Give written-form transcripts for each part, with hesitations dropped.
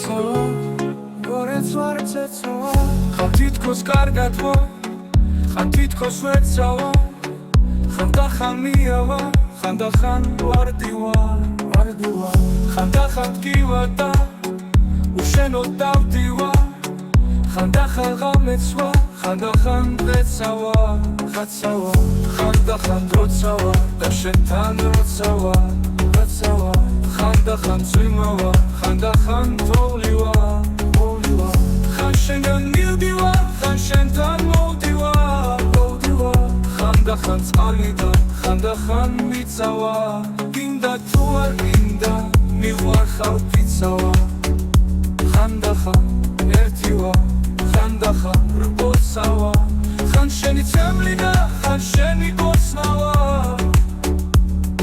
ცეცავა გორეც ვარ ცეცავა ხან თითქოს კარგად ვარ ხან თითქოს ვეცავა ხანდახან მიავა ხანდახან ვარდივა ხანდახან დგივა და უშენოდ დავდივა ხანდახან ღამეცვა ხანდახან დღეცავა ხაცავა ხანდახან დროცავა და შენთან როცავა ხაცავა ხანდახან წვიმავა ხანდახან თოვლივა ხან შენგან მივდივა ხან შენთან მოვდივა ხანდახან წყალი და ხანდახან მიწავა გინდა თუ არ გინდა მივარხავ ფიცავა ხანდახან ერთივა ხანდახან რბოცავა ხან შენი ცემლი და ხან შენი გოცნავა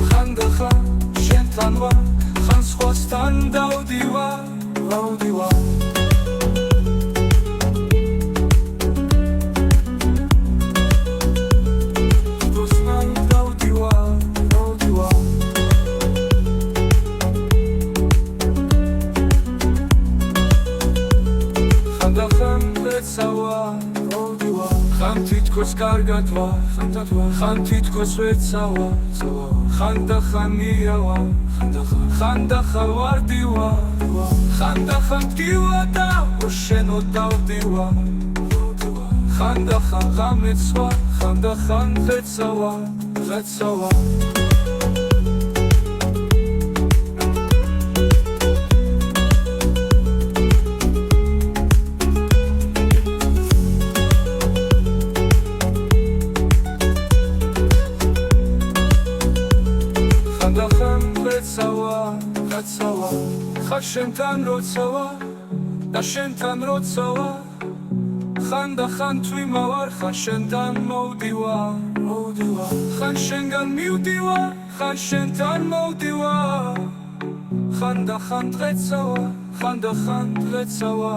ხანდახან შენთან ვარ ხან სხვასთან დავდივა ხან თითქოს კარგად ვარ ხან თითქოს ვეცავა ხანდახან მიავა ხანდახან ვარდივა ხანდახან დგივა და უშენოდ დავდივა ხანდახან ღამეცვა ხანდახან დღეცავა ხან შენთან როცავა და შენთან როცავა ხანდახან თვიმავარ ხან შენთან მოვდივა ხან შენგან მივდივა ხან შენთან მოვდივა ხანდახან დღეცავა ხანდახან დღეცავა